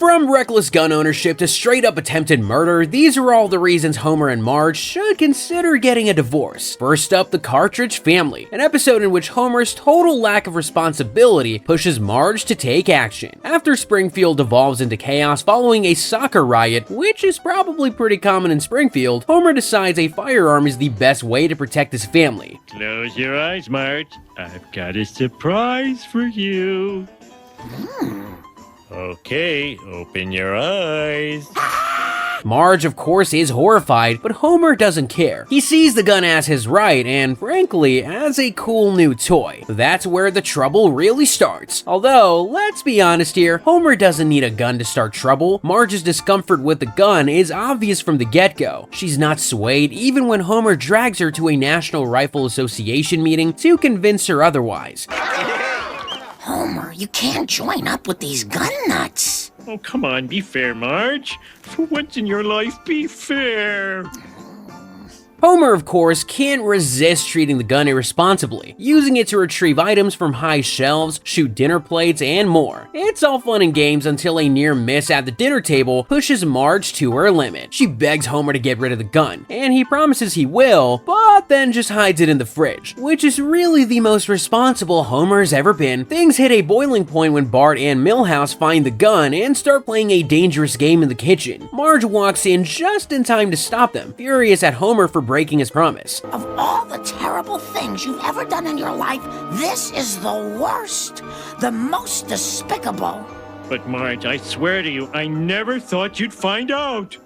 From reckless gun ownership to straight-up attempted murder, these are all the reasons Homer and Marge should consider getting a divorce. First up, the Cartridge family, an episode in which Homer's total lack of responsibility pushes Marge to take action. After Springfield devolves into chaos following a soccer riot, which is probably pretty common in Springfield, Homer decides a firearm is the best way to protect his family. Close your eyes, Marge. I've got a surprise for you. Okay, open your eyes. Marge, of course, is horrified, but Homer doesn't care. He sees the gun as his right and, frankly, as a cool new toy. That's where the trouble really starts. Although, let's be honest here, Homer doesn't need a gun to start trouble. Marge's discomfort with the gun is obvious from the get-go. She's not swayed even when Homer drags her to a National Rifle Association meeting to convince her otherwise. Homer, you can't join up with these gun nuts. Oh, come on, be fair, Marge. For once in your life, be fair. Homer, of course, can't resist treating the gun irresponsibly, using it to retrieve items from high shelves, shoot dinner plates, and more. It's all fun and games until a near miss at the dinner table pushes Marge to her limit. She begs Homer to get rid of the gun, and he promises he will, but then just hides it in the fridge, which is really the most responsible Homer's ever been. Things hit a boiling point when Bart and Milhouse find the gun and start playing a dangerous game in the kitchen. Marge walks in just in time to stop them, furious at Homer for breaking his promise. Of all the terrible things you've ever done in your life, this is the worst, the most despicable. But Marge, I swear to you, I never thought you'd find out.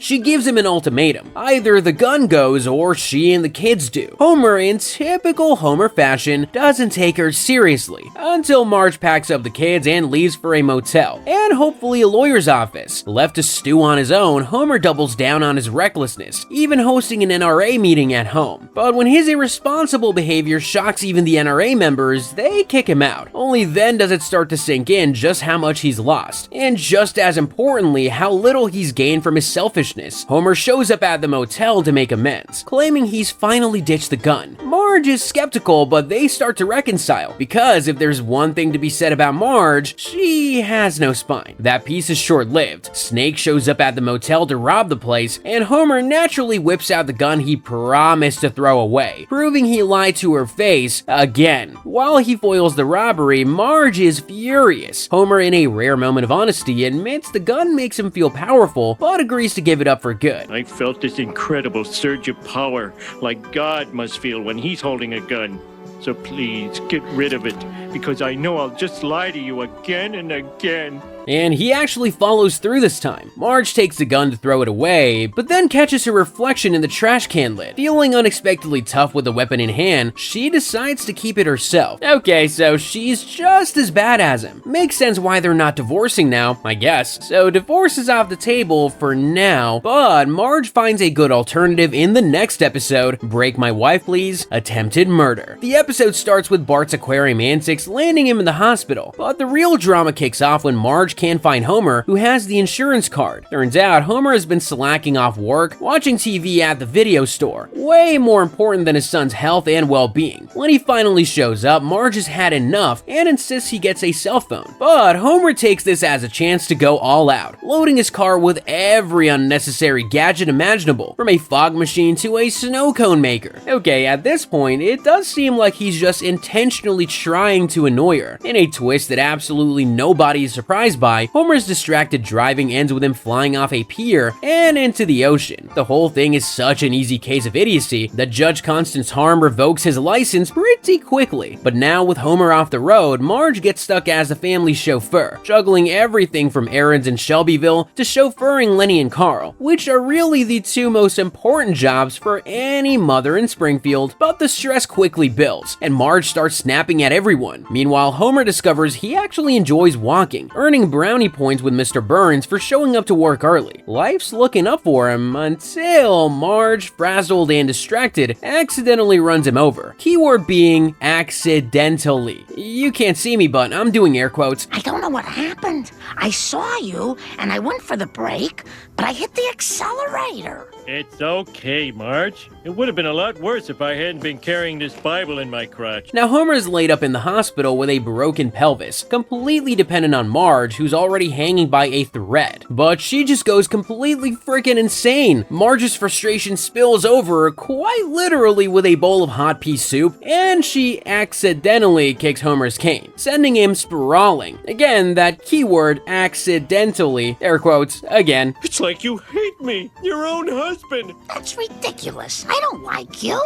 She gives him an ultimatum. Either the gun goes or she and the kids do. Homer, in typical Homer fashion, doesn't take her seriously until Marge packs up the kids and leaves for a motel and hopefully a lawyer's office. Left to stew on his own, Homer doubles down on his recklessness, even hosting an NRA meeting at home. But when his irresponsible behavior shocks even the NRA members, they kick him out. Only then does it start to sink in just how much he's lost, and just as importantly, how little he's gained from his selfishness. Homer shows up at the motel to make amends, claiming he's finally ditched the gun. Marge is skeptical, but they start to reconcile, because if there's one thing to be said about Marge, she has no spine. That piece is short-lived. Snake shows up at the motel to rob the place, and Homer naturally whips out the gun he promised to throw away, proving he lied to her face again. While he foils the robbery, Marge is furious. Homer, in a rare moment of honesty, admits the gun makes him feel powerful, but agrees to give it up for good. I felt this incredible surge of power, like God must feel when he's holding a gun. So please, get rid of it, because I know I'll just lie to you again and again. And he actually follows through this time. Marge takes the gun to throw it away, but then catches her reflection in the trash can lid. Feeling unexpectedly tough with the weapon in hand, she decides to keep it herself. Okay, so she's just as bad as him. Makes sense why they're not divorcing now, I guess. So divorce is off the table for now, but Marge finds a good alternative in the next episode, Break My Wife Please, Attempted Murder. The episode starts with Bart's aquarium antics landing him in the hospital, but the real drama kicks off when Marge can't find Homer, who has the insurance card. Turns out Homer has been slacking off work, watching TV at the video store. Way more important than his son's health and well-being. When he finally shows up, Marge has had enough and insists he gets a cell phone. But Homer takes this as a chance to go all out, loading his car with every unnecessary gadget imaginable, from a fog machine to a snow cone maker. Okay, at this point, it does seem like he's just intentionally trying to annoy her. In a twist that absolutely nobody is surprised by, Homer's distracted driving ends with him flying off a pier and into the ocean. The whole thing is such an easy case of idiocy that Judge Constance Harm revokes his license pretty quickly. But now with Homer off the road, Marge gets stuck as the family chauffeur, juggling everything from errands in Shelbyville to chauffeuring Lenny and Carl, which are really the two most important jobs for any mother in Springfield. But the stress quickly builds, and Marge starts snapping at everyone. Meanwhile, Homer discovers he actually enjoys walking, earning brownie points with Mr. Burns for showing up to work early. Life's looking up for him until Marge, frazzled and distracted, accidentally runs him over. Keyword being accidentally. You can't see me, but I'm doing air quotes. I don't know what happened. I saw you, and I went for the brake, but I hit the accelerator. It's okay, Marge. It would have been a lot worse if I hadn't been carrying this Bible in my crotch. Now Homer's laid up in the hospital with a broken pelvis, completely dependent on Marge, who's already hanging by a thread. But she just goes completely freaking insane. Marge's frustration spills over, quite literally, with a bowl of hot pea soup, and she accidentally kicks Homer's cane, sending him sprawling. Again, that keyword, accidentally, air quotes, again. It's like you hate me, your own husband. That's ridiculous. I don't like you.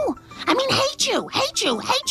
I mean, hate you,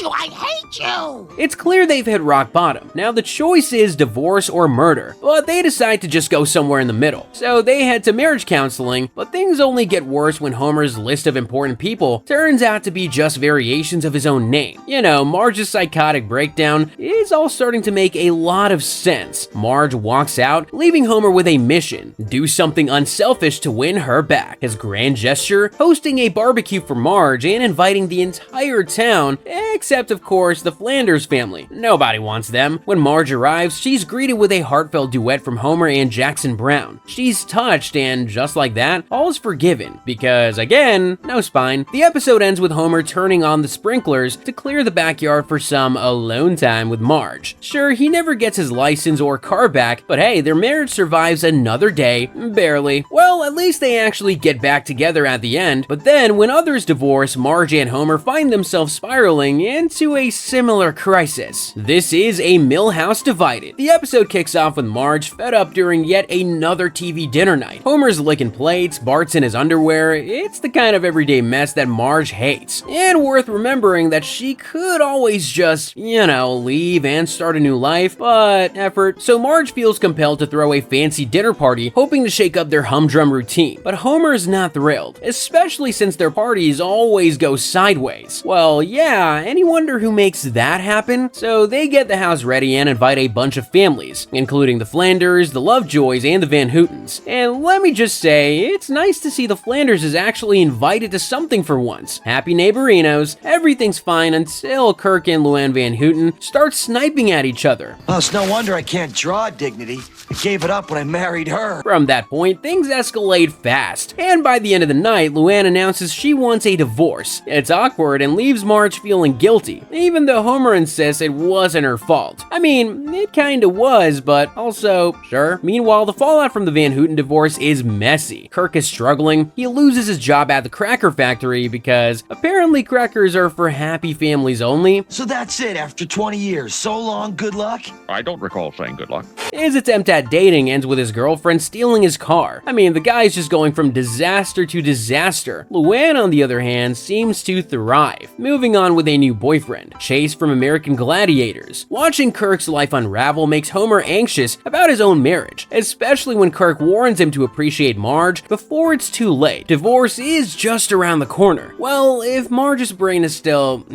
I hate you. It's clear they've hit rock bottom. Now the choice is divorce or murder, but they decide to just go somewhere in the middle. So they head to marriage counseling, but things only get worse when Homer's list of important people turns out to be just variations of his own name. You know, Marge's psychotic breakdown is all starting to make a lot of sense. Marge walks out, leaving Homer with a mission: do something unselfish to win her back. His grand gesture, hosting a barbecue for Marge and inviting the entire town, except of course the Flanders family. Nobody wants them. When Marge arrives, she's greeted with a heartfelt duet from Homer and Jackson Brown. She's touched, and just like that, all is forgiven, because again, no spine. The episode ends with Homer turning on the sprinklers to clear the backyard for some alone time with Marge. Sure, he never gets his license or car back, but hey, their marriage survives another day, barely. Well, at least they actually get back together at the end, but then when others divorce, Marge and Homer find themselves spiraling into a similar crisis. This is a Milhouse divided. The episode kicks off with Marge fed up during yet another TV dinner night. Homer's licking plates, Bart's in his underwear. It's the kind of everyday mess that Marge hates. And worth remembering that she could always just, leave and start a new life, but effort. So Marge feels compelled to throw a fancy dinner party, hoping to shake up their humdrum routine. But Homer's not thrilled, especially since their parties always go sideways. Well, yeah, any wonder who makes that happen? So they get the house ready and invite a bunch of families, including the Flanders, the Lovejoys, and the Van Hootens. And let me just say, it's nice to see the Flanders is actually invited to something for once. Happy neighborinos. Everything's fine until Kirk and Luann Van Houten start sniping at each other. Well, it's no wonder I can't draw dignity. I gave it up when I married her. From that point, things escalate fast, and by the end of the night, Luann announces she wants a divorce. It's awkward and leaves Marge feeling guilty, even though Homer insists it wasn't her fault. I mean, it kinda was, but also, sure. Meanwhile, the fallout from the Van Houten divorce is messy. Kirk is struggling. He loses his job at the cracker factory because apparently crackers are for happy families only. So that's it after 20 years. So long, good luck. I don't recall saying good luck. His attempt at dating ends with his girlfriend stealing his car. I mean, the guy's just going from disaster to disaster. Luann, on the other hand, seems to thrive, moving on with a new boyfriend, Chase from American Gladiators. Watching Kirk's life unravel makes Homer anxious about his own marriage, especially when Kirk warns him to appreciate Marge before it's too late. Divorce is just around the corner. Well, if Marge's brain is still,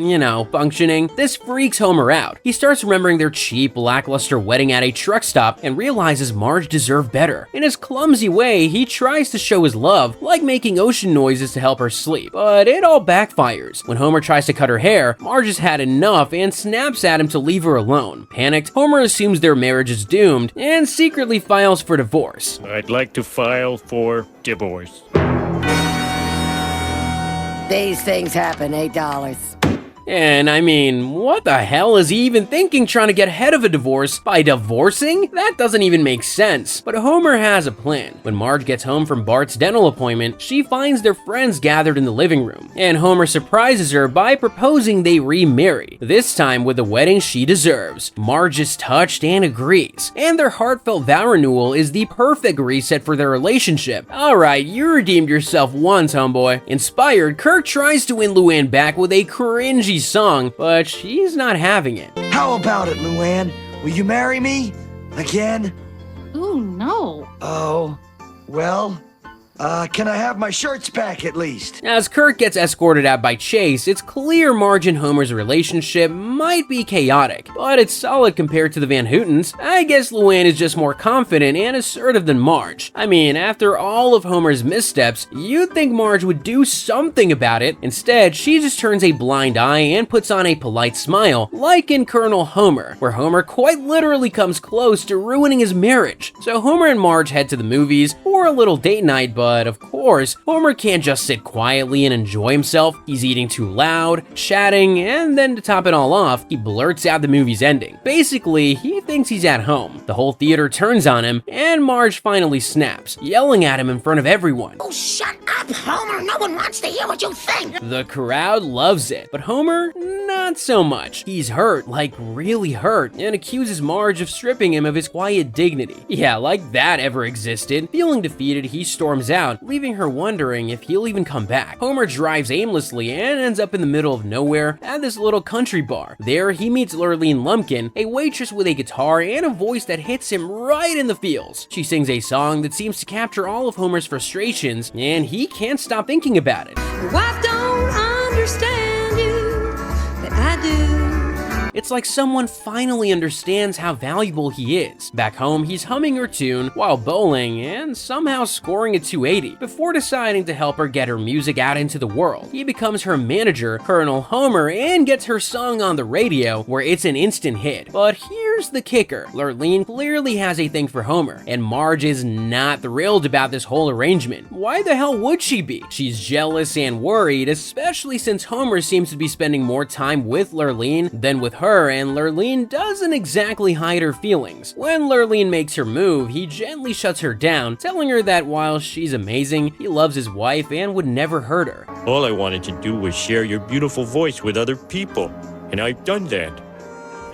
functioning, this freaks Homer out. He starts remembering their cheap, lackluster wedding at a truck stop and realizes Marge deserved better. In his clumsy way, he tries to show his love, like making ocean noises to help her sleep, but it all backfires. When Homer tries to cut her hair, Marge has had enough and snaps at him to leave her alone. Panicked, Homer assumes their marriage is doomed and secretly files for divorce. I'd like to file for divorce. These things happen, $8. And I mean, what the hell is he even thinking trying to get ahead of a divorce by divorcing? That doesn't even make sense. But Homer has a plan. When Marge gets home from Bart's dental appointment, she finds their friends gathered in the living room, and Homer surprises her by proposing they remarry, this time with the wedding she deserves. Marge is touched and agrees, and their heartfelt vow renewal is the perfect reset for their relationship. Alright, you redeemed yourself once, homeboy. Inspired, Kirk tries to win Luann back with a cringy song, but she's not having it. How about it, Luann? Will you marry me? Again? Ooh, no. Oh, well, can I have my shirts back at least? As Kirk gets escorted out by Chase, it's clear Marge and Homer's relationship might be chaotic, but it's solid compared to the Van Hootens. I guess Luann is just more confident and assertive than Marge. I mean, after all of Homer's missteps, you'd think Marge would do something about it. Instead, she just turns a blind eye and puts on a polite smile, like in Colonel Homer, where Homer quite literally comes close to ruining his marriage. So Homer and Marge head to the movies for a little date night, but But of course, Homer can't just sit quietly and enjoy himself. He's eating too loud, chatting, and then to top it all off, he blurts out the movie's ending. Basically, he thinks he's at home. The whole theater turns on him, and Marge finally snaps, yelling at him in front of everyone. Oh, shut up, Homer. No one wants to hear what you think. The crowd loves it, but Homer, not so much. He's hurt, like really hurt, and accuses Marge of stripping him of his quiet dignity. Yeah, like that ever existed. Feeling defeated, he storms out, leaving her wondering if he'll even come back. Homer drives aimlessly and ends up in the middle of nowhere at this little country bar. There, he meets Lurleen Lumpkin, a waitress with a guitar and a voice that hits him right in the feels. She sings a song that seems to capture all of Homer's frustrations, and he can't stop thinking about it. Your wife don't understand you, but I do. It's like someone finally understands how valuable he is. Back home, he's humming her tune while bowling and somehow scoring a 280 before deciding to help her get her music out into the world. He becomes her manager, Colonel Homer, and gets her song on the radio where it's an instant hit. But here's the kicker. Lurleen clearly has a thing for Homer, and Marge is not thrilled about this whole arrangement. Why the hell would she be? She's jealous and worried, especially since Homer seems to be spending more time with Lurleen than with her, and Lurleen doesn't exactly hide her feelings. When Lurleen makes her move, he gently shuts her down, telling her that while she's amazing, he loves his wife and would never hurt her. All I wanted to do was share your beautiful voice with other people, and I've done that.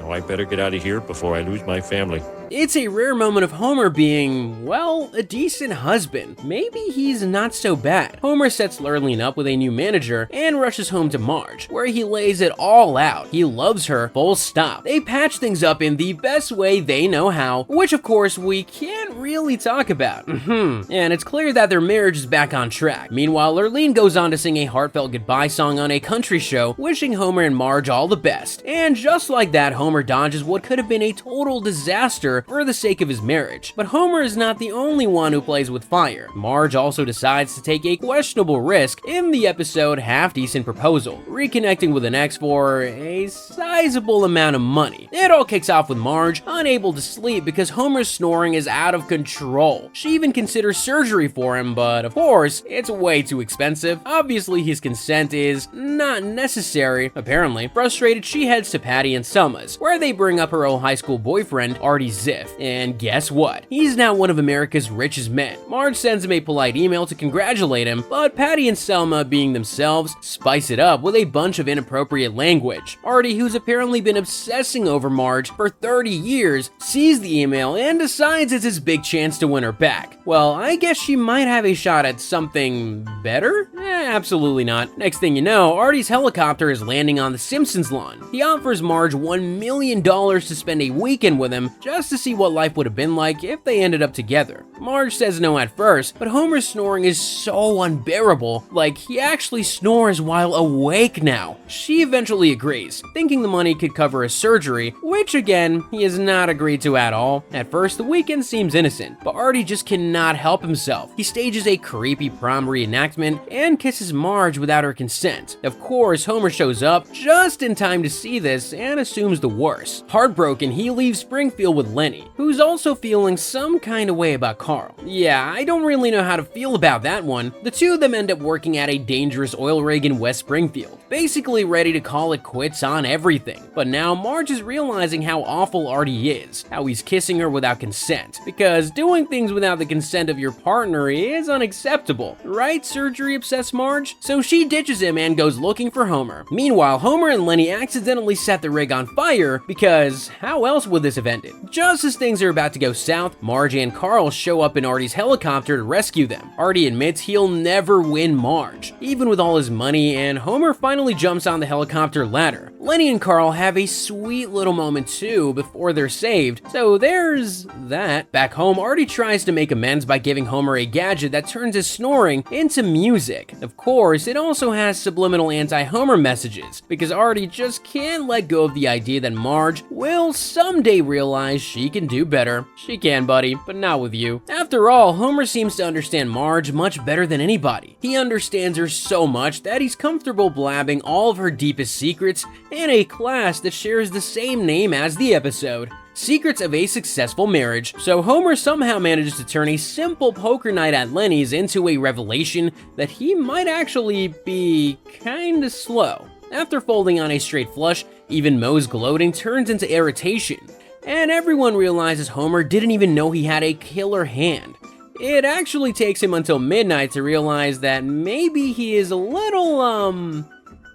Now I better get out of here before I lose my family. It's a rare moment of Homer being, well, a decent husband. Maybe he's not so bad. Homer sets Lurleen up with a new manager and rushes home to Marge, where he lays it all out. He loves her, full stop. They patch things up in the best way they know how, which of course we can't really talk about. And it's clear that their marriage is back on track. Meanwhile, Lurleen goes on to sing a heartfelt goodbye song on a country show, wishing Homer and Marge all the best. And just like that, Homer dodges what could have been a total disaster for the sake of his marriage. But Homer is not the only one who plays with fire. Marge also decides to take a questionable risk in the episode Half Decent Proposal, reconnecting with an ex for a sizable amount of money. It all kicks off with Marge unable to sleep because Homer's snoring is out of control. She even considers surgery for him, but of course, it's way too expensive. Obviously, his consent is not necessary. Apparently, frustrated, she heads to Patty and Selma's, where they bring up her old high school boyfriend, Artie Ziff. And guess what? He's now one of America's richest men. Marge sends him a polite email to congratulate him, but Patty and Selma, being themselves, spice it up with a bunch of inappropriate language. Artie, who's apparently been obsessing over Marge for 30 years, sees the email and decides it's his big chance to win her back. Well, I guess she might have a shot at something better? Absolutely not. Next thing you know, Artie's helicopter is landing on the Simpsons lawn. He offers Marge $1 million to spend a weekend with him just to see what life would have been like if they ended up together. Marge says no at first, but Homer's snoring is so unbearable, like he actually snores while awake now. She eventually agrees, thinking the money could cover his surgery, which again, he has not agreed to at all. At first, the weekend seems innocent, but Artie just cannot help himself. He stages a creepy prom reenactment and kisses Marge without her consent. Of course, Homer shows up just in time to see this and assumes the worst. Heartbroken, he leaves Springfield with Lenny, who's also feeling some kind of way about Carl. Yeah, I don't really know how to feel about that one. The two of them end up working at a dangerous oil rig in West Springfield, basically ready to call it quits on everything. But now Marge is realizing how awful Artie is, how he's kissing her without consent, because doing things without the consent of your partner is unacceptable. Right, surgery-obsessed Marge? So she ditches him and goes looking for Homer. Meanwhile, Homer and Lenny accidentally set the rig on fire because how else would this have ended? Just as things are about to go south, Marge and Carl show up in Artie's helicopter to rescue them. Artie admits he'll never win Marge, even with all his money, and Homer finally jumps on the helicopter ladder. Lenny and Carl have a sweet little moment too before they're saved, so there's that. Back home, Artie tries to make amends by giving Homer a gadget that turns his snoring into music. Of course, it also has subliminal anti-Homer messages, because Artie just can't let go of the idea that Marge will someday realize she can do better. She can, buddy, but not with you. After all, Homer seems to understand Marge much better than anybody. He understands her so much that he's comfortable blabbing all of her deepest secrets in a class that shares the same name as the episode. Secrets of a Successful Marriage, so Homer somehow manages to turn a simple poker night at Lenny's into a revelation that he might actually be kinda slow. After folding on a straight flush, even Moe's gloating turns into irritation, and everyone realizes Homer didn't even know he had a killer hand. It actually takes him until midnight to realize that maybe he is a little,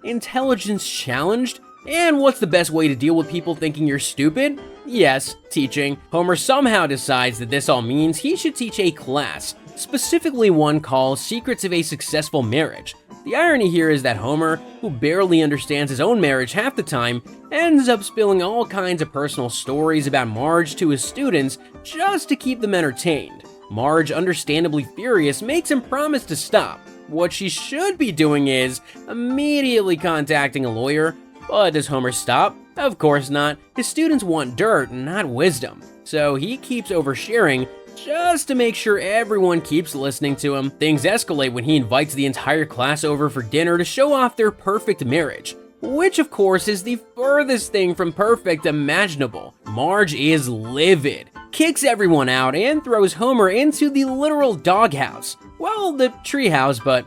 intelligence challenged. And what's the best way to deal with people thinking you're stupid? Yes, teaching. Homer somehow decides that this all means he should teach a class, specifically one called Secrets of a Successful Marriage. The irony here is that Homer, who barely understands his own marriage half the time, ends up spilling all kinds of personal stories about Marge to his students just to keep them entertained. Marge, understandably furious, makes him promise to stop. What she should be doing is immediately contacting a lawyer, but does Homer stop? Of course not. His students want dirt, not wisdom. So he keeps oversharing just to make sure everyone keeps listening to him. Things escalate when he invites the entire class over for dinner to show off their perfect marriage, which of course is the furthest thing from perfect imaginable. Marge is livid, kicks everyone out, and throws Homer into the literal doghouse. Well, the treehouse, but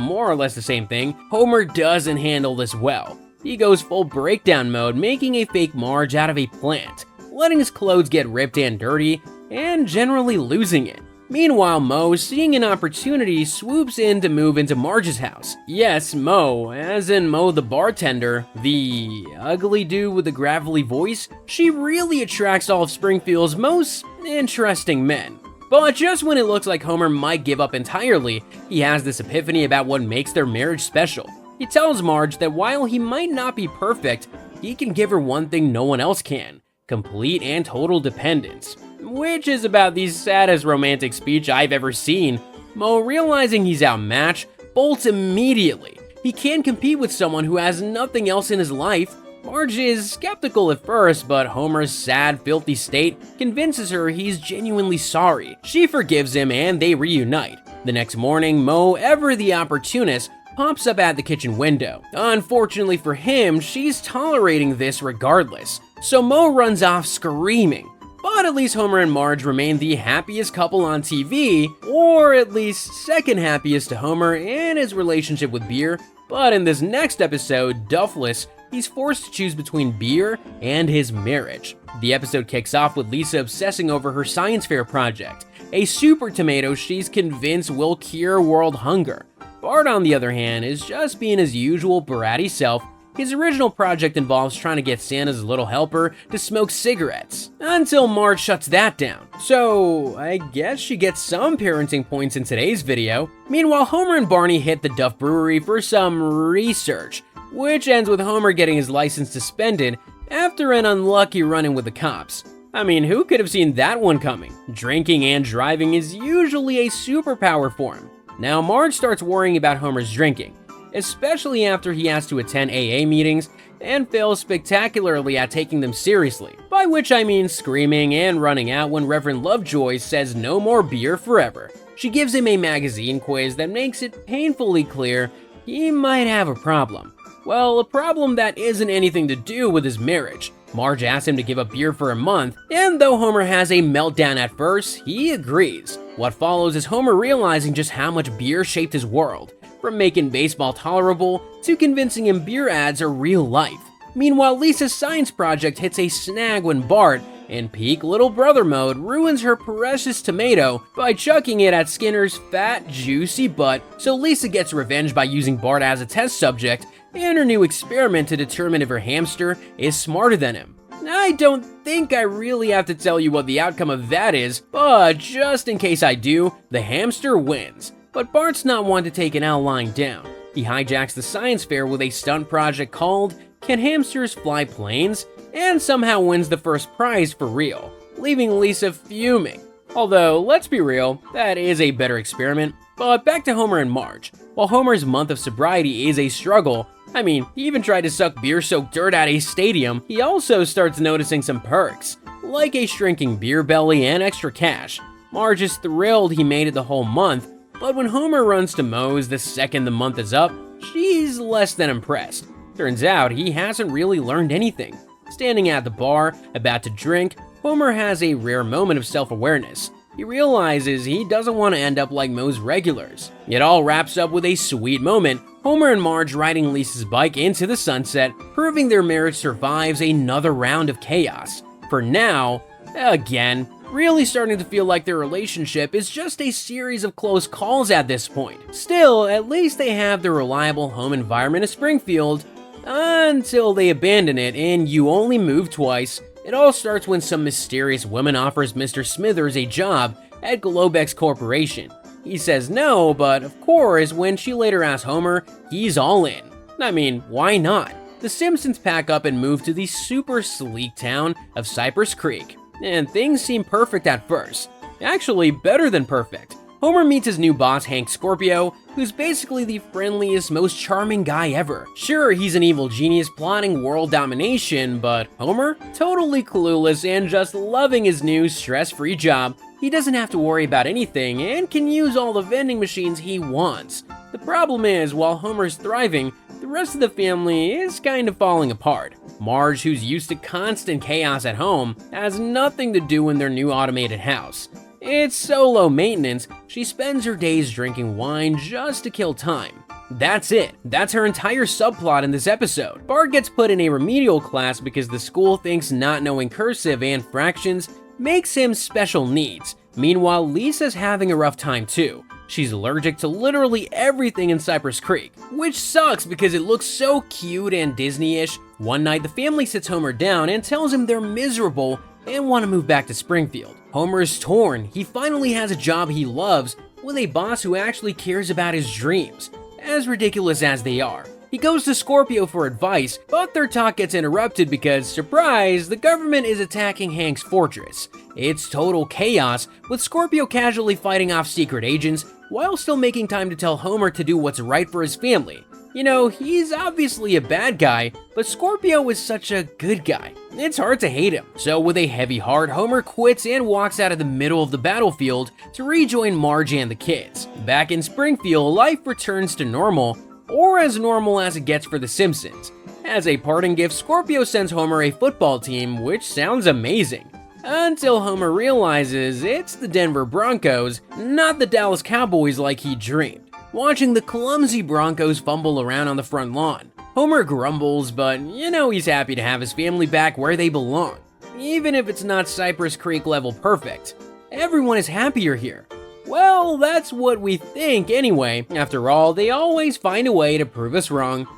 more or less the same thing. Homer doesn't handle this well. He goes full breakdown mode, making a fake Marge out of a plant, letting his clothes get ripped and dirty, and generally losing it. Meanwhile, Moe, seeing an opportunity, swoops in to move into Marge's house. Yes, Moe, as in Moe the bartender, the ugly dude with the gravelly voice. She really attracts all of Springfield's most interesting men. But just when it looks like Homer might give up entirely, he has this epiphany about what makes their marriage special. He tells Marge that while he might not be perfect, he can give her one thing no one else can: complete and total dependence. Which is about the saddest romantic speech I've ever seen. Moe, realizing he's outmatched, bolts immediately. He can't compete with someone who has nothing else in his life. Marge is skeptical at first, but Homer's sad, filthy state convinces her he's genuinely sorry. She forgives him and they reunite. The next morning, Moe, ever the opportunist, pops up at the kitchen window. Unfortunately for him, she's tolerating this regardless, so Moe runs off screaming. But at least Homer and Marge remain the happiest couple on TV, or at least second happiest to Homer in his relationship with beer. But in this next episode, Duffless, he's forced to choose between beer and his marriage. The episode kicks off with Lisa obsessing over her science fair project, a super tomato she's convinced will cure world hunger. Bart, on the other hand, is just being his usual bratty self. His original project involves trying to get Santa's little helper to smoke cigarettes, until Marge shuts that down. So I guess she gets some parenting points in today's video. Meanwhile, Homer and Barney hit the Duff Brewery for some research, which ends with Homer getting his license suspended after an unlucky run-in with the cops. I mean, who could have seen that one coming? Drinking and driving is usually a superpower for him. Now Marge starts worrying about Homer's drinking, especially after he has to attend AA meetings and fails spectacularly at taking them seriously, by which I mean screaming and running out when Reverend Lovejoy says no more beer forever. She gives him a magazine quiz that makes it painfully clear he might have a problem. Well, a problem that isn't anything to do with his marriage. Marge asks him to give up beer for a month, and though Homer has a meltdown at first, he agrees. What follows is Homer realizing just how much beer shaped his world, from making baseball tolerable to convincing him beer ads are real life. Meanwhile, Lisa's science project hits a snag when Bart, in peak little brother mode, ruins her precious tomato by chucking it at Skinner's fat, juicy butt, so Lisa gets revenge by using Bart as a test subject in her new experiment to determine if her hamster is smarter than him. I don't think I really have to tell you what the outcome of that is, but just in case I do, the hamster wins. But Bart's not one to take an L lying down. He hijacks the science fair with a stunt project called Can Hamsters Fly Planes? And somehow wins the first prize for real, leaving Lisa fuming. Although, let's be real, that is a better experiment. But back to Homer and Marge. While Homer's month of sobriety is a struggle, I mean, he even tried to suck beer-soaked dirt at a stadium, he also starts noticing some perks, like a shrinking beer belly and extra cash. Marge is thrilled he made it the whole month, but when Homer runs to Moe's the second the month is up, she's less than impressed. Turns out he hasn't really learned anything. Standing at the bar, about to drink, Homer has a rare moment of self-awareness. He realizes he doesn't want to end up like most regulars. It all wraps up with a sweet moment, Homer and Marge riding Lisa's bike into the sunset, proving their marriage survives another round of chaos. For now, again, really starting to feel like their relationship is just a series of close calls at this point. Still, at least they have the reliable home environment of Springfield, until they abandon it in You Only Move Twice. It all starts when some mysterious woman offers Mr. Smithers a job at Globex Corporation. He says no, but of course, when she later asks Homer, he's all in. I mean, why not? The Simpsons pack up and move to the super sleek town of Cypress Creek, and things seem perfect at first. Actually, better than perfect. Homer meets his new boss, Hank Scorpio, who's basically the friendliest, most charming guy ever. Sure, he's an evil genius plotting world domination, but Homer? Totally clueless and just loving his new stress-free job. He doesn't have to worry about anything and can use all the vending machines he wants. The problem is, while Homer's thriving, the rest of the family is kind of falling apart. Marge, who's used to constant chaos at home, has nothing to do in their new automated house. It's so low maintenance, she spends her days drinking wine just to kill time. That's it. That's her entire subplot in this episode. Bart gets put in a remedial class because the school thinks not knowing cursive and fractions makes him special needs. Meanwhile, Lisa's having a rough time too. She's allergic to literally everything in Cypress Creek, which sucks because it looks so cute and Disney-ish. One night, the family sits Homer down and tells him they're miserable and want to move back to Springfield. Homer is torn. He finally has a job he loves with a boss who actually cares about his dreams, as ridiculous as they are. He goes to Scorpio for advice, but their talk gets interrupted because, surprise, the government is attacking Hank's fortress. It's total chaos, with Scorpio casually fighting off secret agents while still making time to tell Homer to do what's right for his family. You know, he's obviously a bad guy, but Scorpio is such a good guy. It's hard to hate him. So with a heavy heart, Homer quits and walks out of the middle of the battlefield to rejoin Marge and the kids. Back in Springfield, life returns to normal, or as normal as it gets for the Simpsons. As a parting gift, Scorpio sends Homer a football team, which sounds amazing. Until Homer realizes it's the Denver Broncos, not the Dallas Cowboys like he dreamed. Watching the clumsy Broncos fumble around on the front lawn. Homer grumbles, but you know he's happy to have his family back where they belong. Even if it's not Cypress Creek level perfect. Everyone is happier here. Well, that's what we think anyway. After all, they always find a way to prove us wrong.